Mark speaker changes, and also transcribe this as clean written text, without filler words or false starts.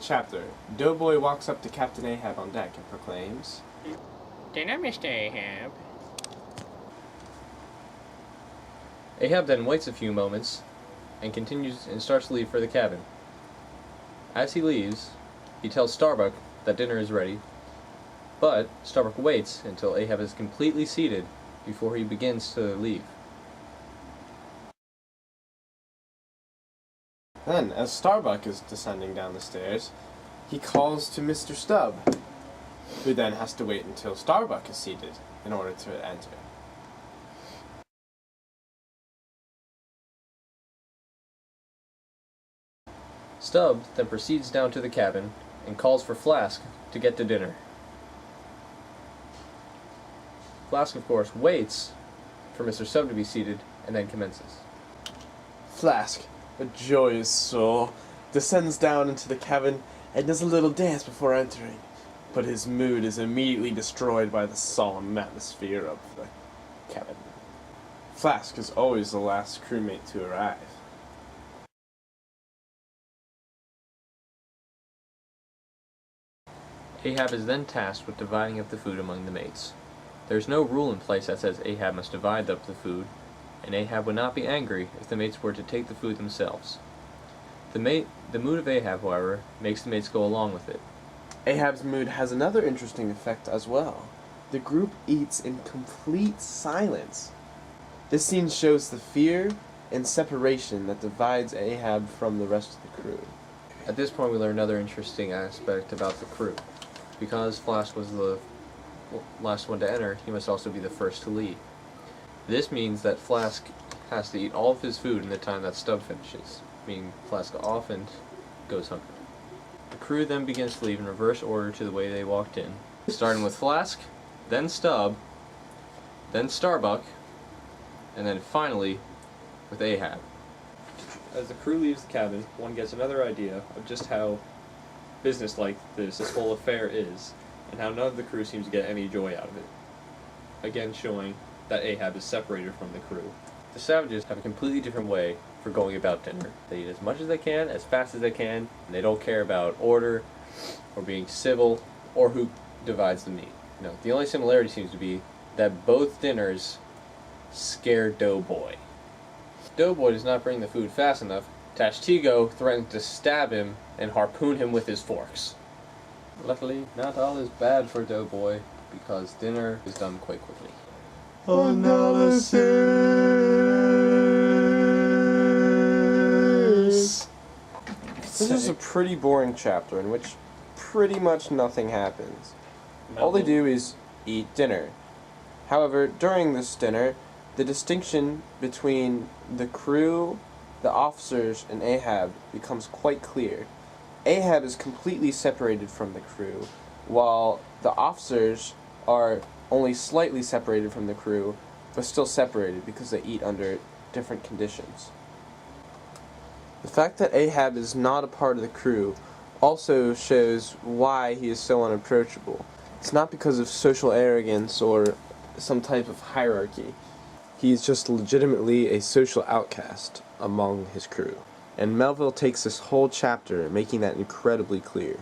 Speaker 1: chapter, Doughboy walks up to Captain Ahab on deck and proclaims,
Speaker 2: "Dinner, Mr. Ahab."
Speaker 3: Ahab then waits a few moments and continues and starts to leave for the cabin. As he leaves, he tells Starbuck that dinner is ready, but Starbuck waits until Ahab is completely seated before he begins to leave.
Speaker 1: Then, as Starbuck is descending down the stairs, he calls to Mr. Stubb, who then has to wait until Starbuck is seated in order to enter.
Speaker 3: Stubb then proceeds down to the cabin and calls for Flask to get to dinner. Flask, of course, waits for Mr. Stubb to be seated and then commences.
Speaker 1: Flask, a joyous soul, descends down into the cabin and does a little dance before entering, but his mood is immediately destroyed by the solemn atmosphere of the cabin. Flask is always the last crewmate to arrive.
Speaker 3: Ahab is then tasked with dividing up the food among the mates. There is no rule in place that says Ahab must divide up the food, and Ahab would not be angry if the mates were to take the food themselves. The mood of Ahab, however, makes the mates go along with it.
Speaker 1: Ahab's mood has another interesting effect as well. The group eats in complete silence. This scene shows the fear and separation that divides Ahab from the rest of the crew.
Speaker 3: At this point we learn another interesting aspect about the crew. Because Flask was the last one to enter, he must also be the first to leave. This means that Flask has to eat all of his food in the time that Stubb finishes, meaning Flask often goes hungry. The crew then begins to leave in reverse order to the way they walked in, starting with Flask, then Stubb, then Starbuck, and then finally with Ahab. As the crew leaves the cabin, one gets another idea of just how businesslike this whole affair is, and how none of the crew seems to get any joy out of it. Again showing that Ahab is separated from the crew. The savages have a completely different way for going about dinner. They eat as much as they can, as fast as they can, and they don't care about order, or being civil, or who divides the meat. No, the only similarity seems to be that both dinners scare Doughboy. Doughboy does not bring the food fast enough. Tashtigo threatens to stab him and harpoon him with his forks. Luckily, not all is bad for Doughboy, because dinner is done quite quickly.
Speaker 1: Analysis! This is a pretty boring chapter in which pretty much nothing happens. All they do is eat dinner. However, during this dinner, the distinction between the crew, the officers, and Ahab becomes quite clear. Ahab is completely separated from the crew, while the officers are only slightly separated from the crew, but still separated because they eat under different conditions. The fact that Ahab is not a part of the crew also shows why he is so unapproachable. It's not because of social arrogance or some type of hierarchy. He is just legitimately a social outcast among his crew. And Melville takes this whole chapter making that incredibly clear.